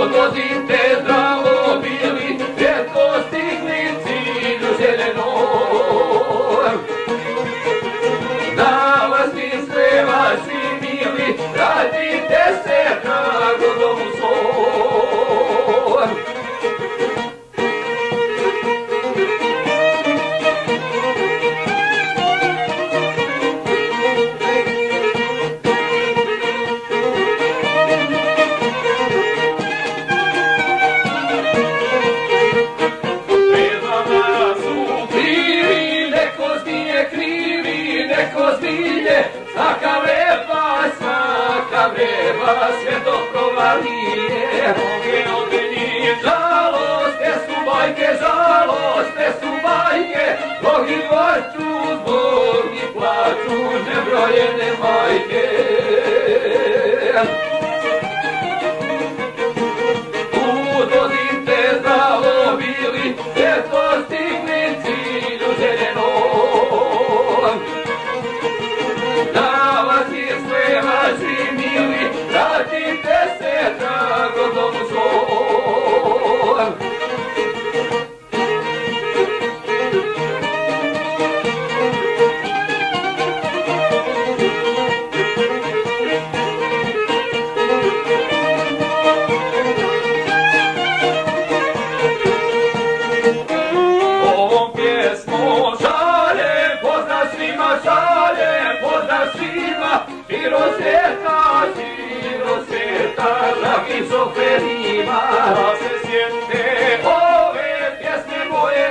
Udozite zdravo bili, rijetko stigli cilju željenom. Da vas misle vaši mili, vratite se trago domu svom. Svaka vreba sve to provalije. Mnoge od njih žaloste su bajke, mnogi plaću zbog njih plaću nebrojene majke. Udozite zdravo bili, eto stigli cilju željenom. Da vas sve vaši mili, vratite se trago domu svom. Ovom pjesmom šaljem pozdrav svima, širo svijeta, dragi šoferima. Da se sjete ove pjesme moje,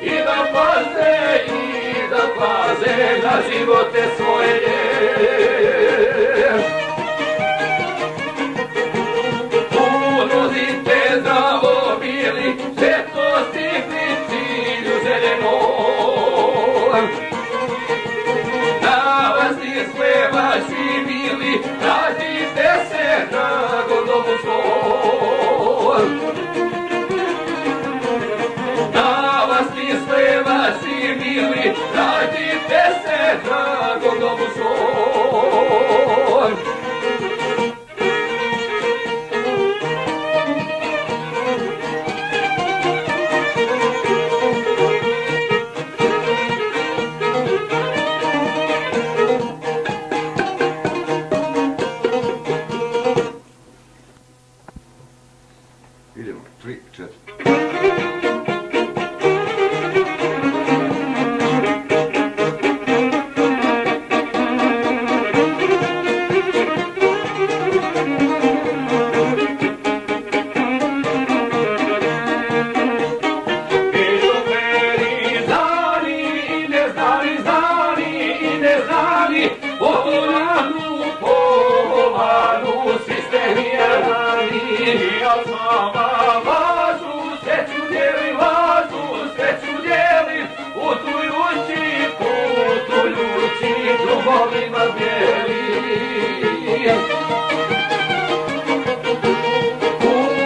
i da paze na živote svoje. Udozite zdravo bili, sve to stigli cilju željenom. Sve vaši mili, vratite se trago domu svom. Da vas sve vaši mili, vratite se trago domu svom. Idemo, 3, 4. Drugovima bijeli.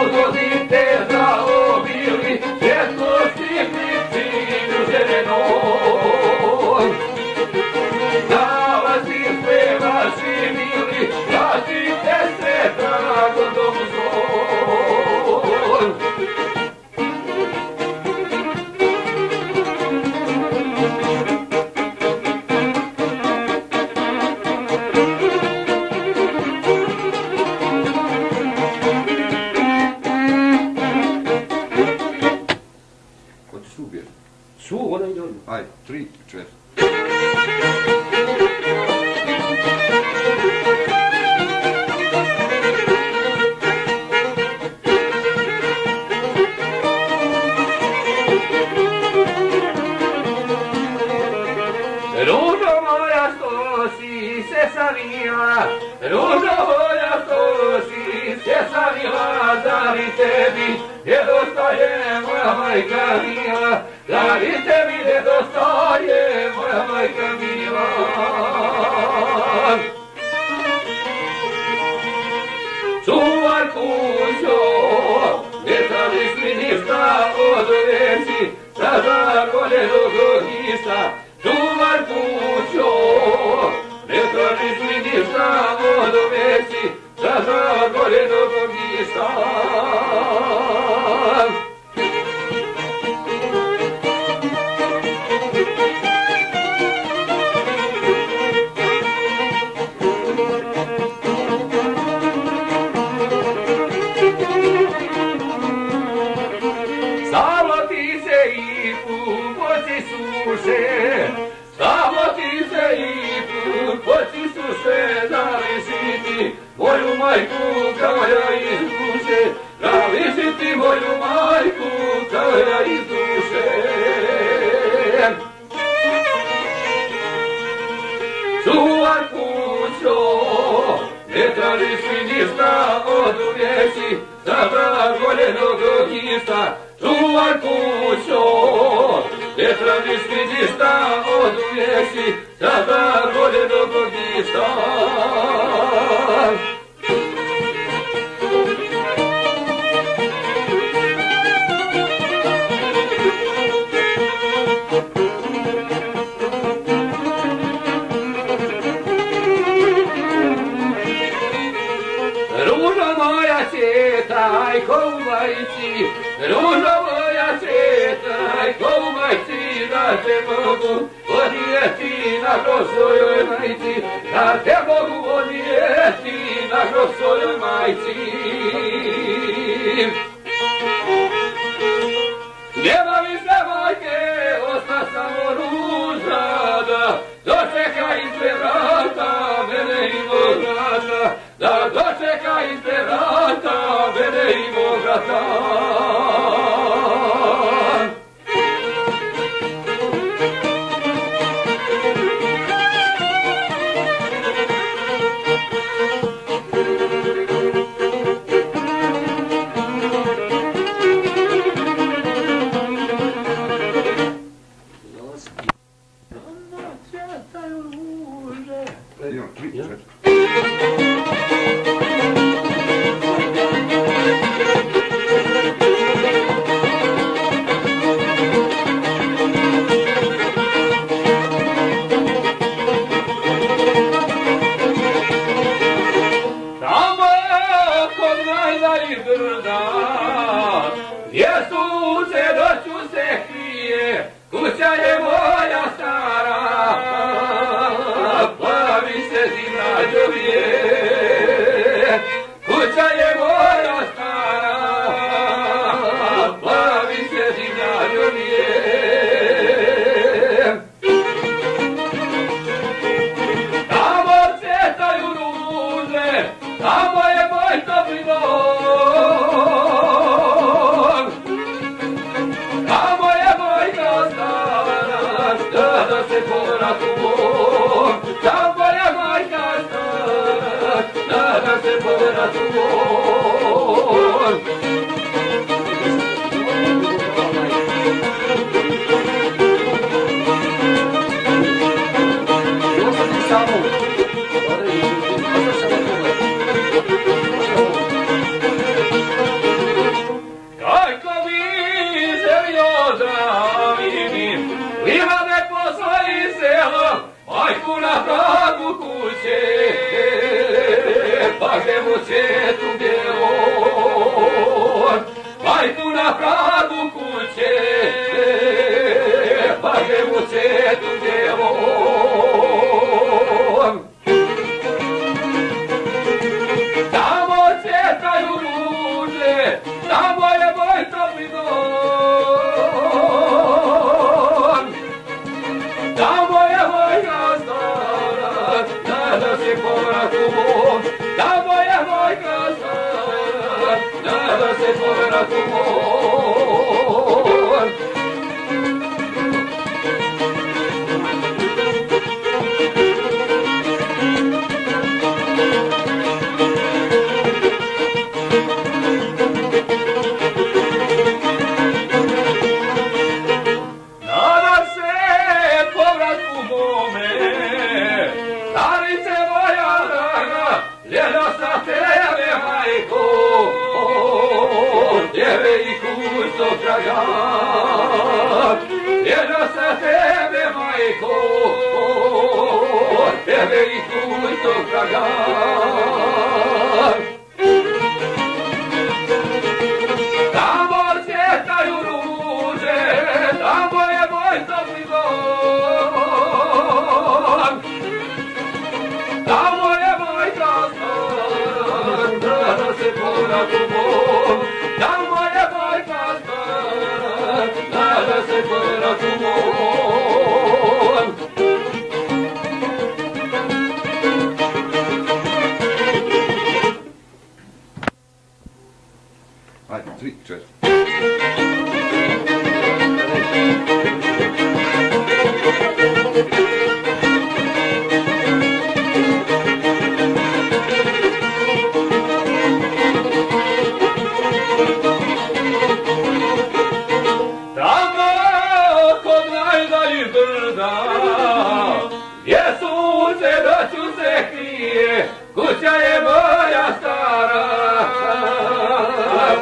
Udozite zdravo bili, svjetlo stigli cilju željenom. Da vas sve vaši mili, vratite se trago domu svom. Su, ona ide odmah. Ajde, 3, 4. se sanila, ružo moja što si se sanila, da li tebi nedostaje moja majka mila, da li tebi nedostaje moja majka mila. Čuvaj kućo, ne tražiš mi ništa od veci, sada koljeno do ništa. Čuvaj kućo, ne tražiš mi ništa od veci, sada koljeno do ništa. Samo ti se i poci suše, samo ti se i poci suše, da li si ti moju majku kao ja iz duše, da li si ti moju majku kao ja iz duše. Čuvaj kućo, ne tražiš mi ništa od uvjeci, za vragoljenog ništa. Čuvaj kućo, ne tražiš mi ništa od uvjeci, za vragoljenog ništa. Ružo moja četaj ko u majci, ružo moja četaj ko u majci, da te mogu odnijeti na grosojoj majci, da te mogu odnijeti na grosojoj majci. Nema više majke, osta samo ruža, da dočeka ispred vrata mene i mog brata, da dočeka ispred vrata mene i mog brata. Imam 3, 4. Tamo kod najdaljih brda, gdje sunce noću se krije, kuća je moja stara, plavi se zimna džovije. Kuća je moja stara, plavi se zimna džovije. Tamo cvetaju ruže, tamo je moj topli dom, tamo je moj gostanac, da se povratu mom, tamo je moj gostanac, da se povratu mom. Kako bi želio da vidim livade po svojim selo, majku na pragu kuće, pa gdje mu cvjetu djelom. Majku na pragu kuće, pa gdje mu cvjetu djelom. Tamo cvjetaju ruže, tamo je moj topli dom, tamo je moj gostanac, da se povratu mom, tamo je moj gostanac, da se povratu mom. pusto tragar. Era sa tebe, majko, tebe i pusto tragar. Tamo cvjetaju ruže, tamo je moj topli dom. Tamo je moj kastan, da se povratim mom. Tamo je moj kastan, da se povratim mom. Ajde, 3, 4. Tamo kod najdaljih brda, gdje sunce noću se krije, kuća je moja stara,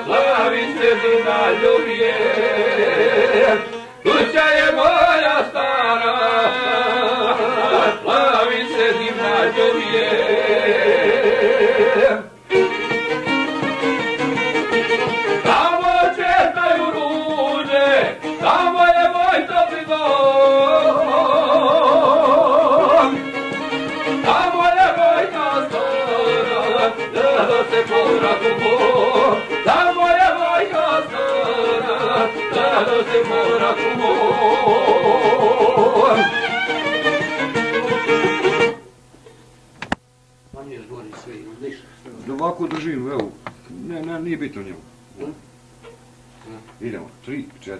plavice zina ljubije. Kuća je moja stara, plavice zina ljubije. Tamo cvjetaju ruže, tamo je moj topli dom. Tamo je moj kastan, da se povratim mom. Tamo je moj kastan, da se povratim mom. On je zgori sve i odlično. Ovako držim, evo. Ne, nije bitno njemu. Idemo, 3, 4.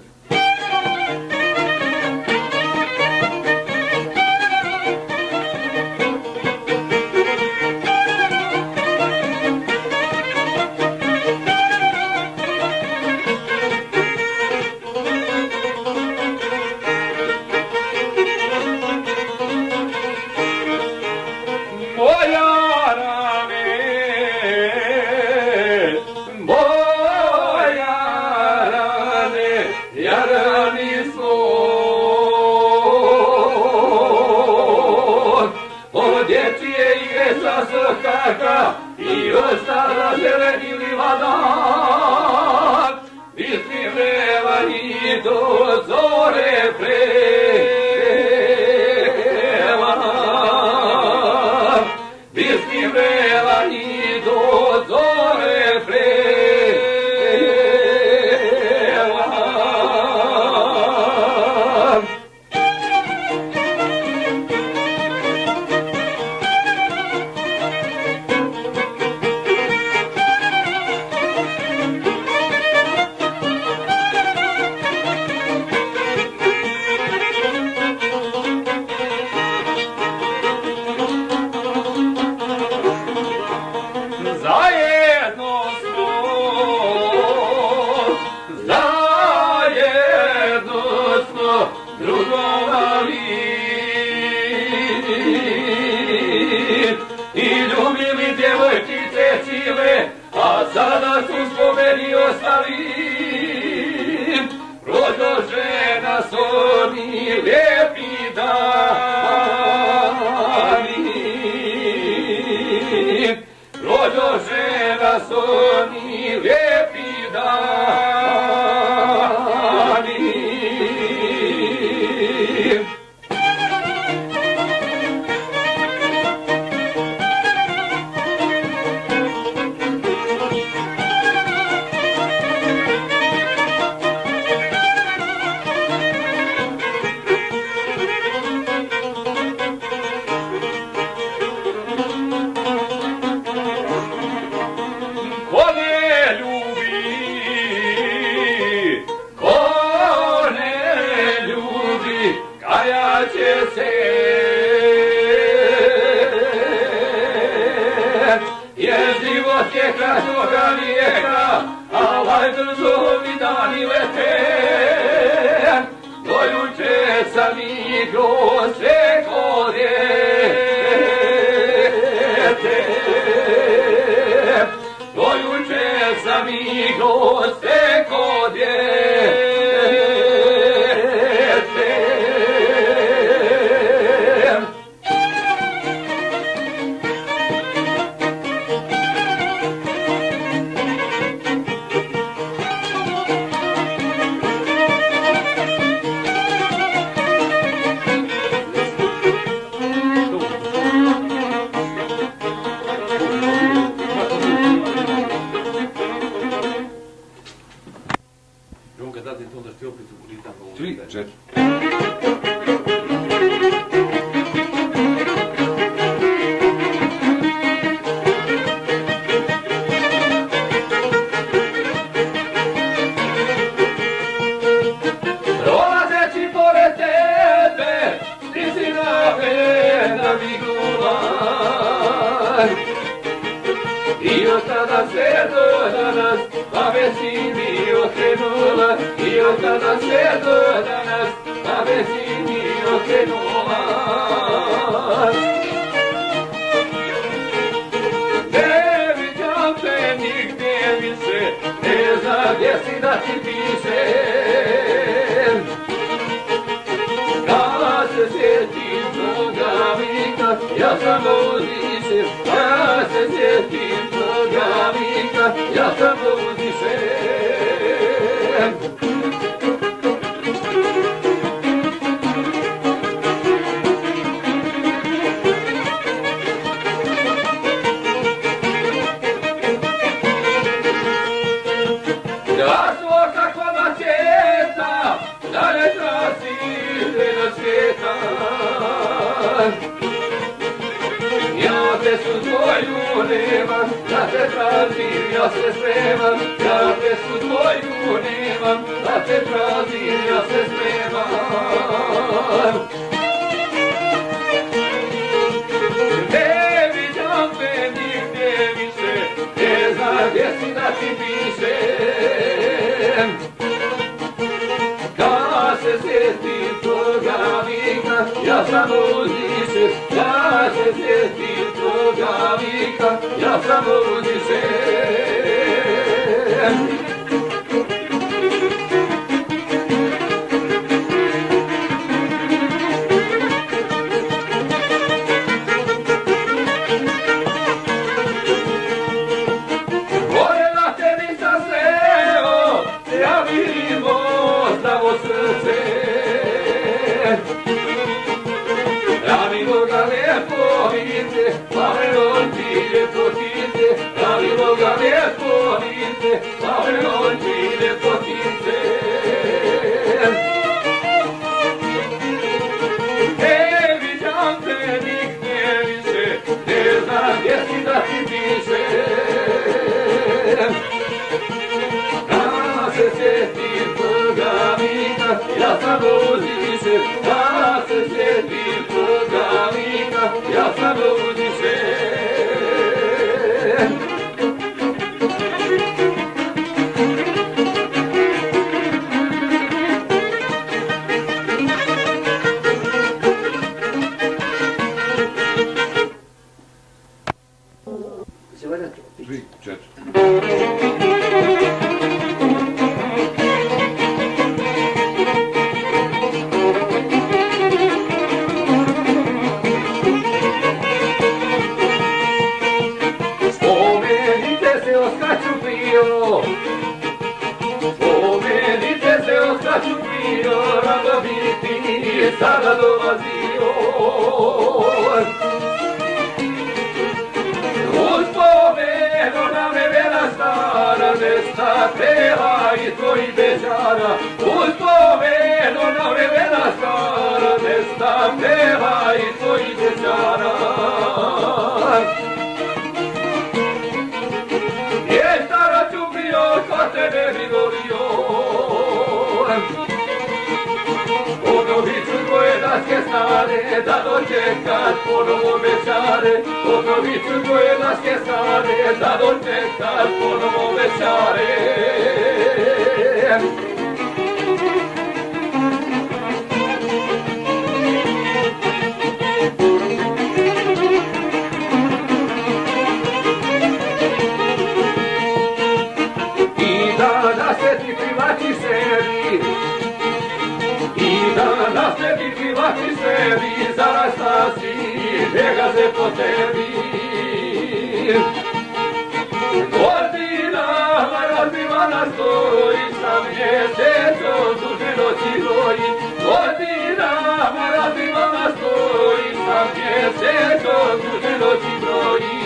Moja rane, moja rane, jarani svoj. O dječje igre sa sokaka i ostala zeleni livada. Visni vrevani do zore preva. Visni vrevani do zore preva. Zajedno smo, zajedno smo drugovali i ljubili djevojčice cile, a sada su spomeni ostali. Prođoše nas oni lijepi dani. Prođoše nas oni lijepi dani. Ko ne ljubi, ko ne ljubi, kajaće se. Jer život je kratkoga vijeka, a ovaj brzo mi dani lete. Do juče sam igrao sve ko djete. Do juče sam igrao sve ko djete. onda ste opet u ritam ovo. 3, 4. Prolazeći pored tebe, stizi na mene migulan. I od tada sve do danas, pamet si mi okrenula. I od tada sve do danas, pamet si mi okrenula. Ne viđam te nigdje više, ne znam gdje si da ti pišem. Kad se sjetim toga vika, ja samo udišem. Kad se sjetim toga vika, ja samo udišem. Ja smo kakva mačeta, da ne traži na svijeta. Ja pesmu tvoju nemam, da te tražim, ja se spremam. Ja pesmu tvoju nemam, da te tražim, ja se spremam. Ne viđam te nigdje više, ne znam gdje si da ti pišem. Kad se sjetim toga vika, ja samo udišem. Kad se sjetim toga vika, ja samo udišem. Voljela te nisam sreo, ja vidimo zdravo srce. Pravilo ga lijepo vidite, pravilo ti ljepotice. Pravilo ga lijepo vidite, pravilo ti ljepotice. Ne viđam te nigdje više, ne znam gdje si da ti pišem. Kad se sjetim toga vika, ja samo udišem. Kad se sjetim toga vika, ja samo udišem. Se valja to. 3, 4. Spomenite se oskaču bio, spomenite se oskaču bio, rado bi ti sada dolazio. Uz spomenu na vremena stara, mesta peva i tvojih bećara. Uz spomenu na vremena stara, mesta peva i tvojih bećara. Je stara čupio, ko tebe bi volio. Ponovit ću tvoje daske stare, da dočekat ponovo večare. Ponovit ću tvoje daske stare, da dočekat ponovo večare. I danas se ti privlači sebi, i danas se ti privlači sebi, zarasta si, njega se po tebi. Godinama razbivana stoji, sa mjesecom duže noći broji. Godinama razbivana stoji, sa mjesecom duže noći broji.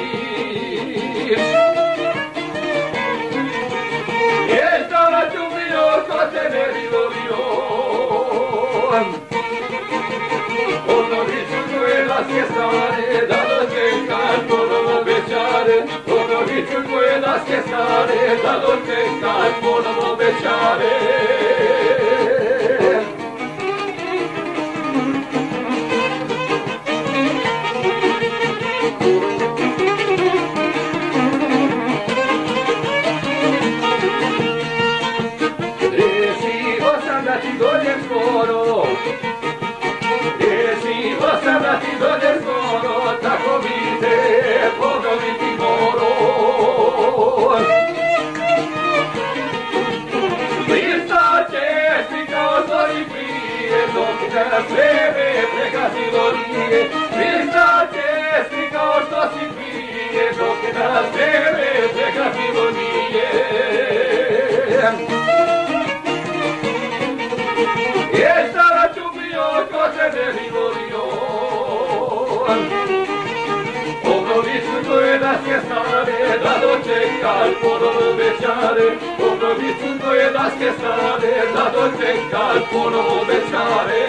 Je stara čubio, ko te ne bilo, obećare, da dočekaj ponovo obećare. Rešio sam da ti dođem skoro, rešio sam da ti dođem skoro, tako bi te pozdraviti moro. Listaće si kao što si prije, dok nas vreme prekasilo nije. Listaće si kao što si prije, dok nas vreme prekasilo nije. Je sada čupio ko se ne bi volio, obrovicu koje daske stare, da dočekaj ponovo obećare. Obrovicu koje daske stare, da dočekaj ponovo obećare.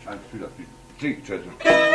Ajde, svi da svi. 3, 4.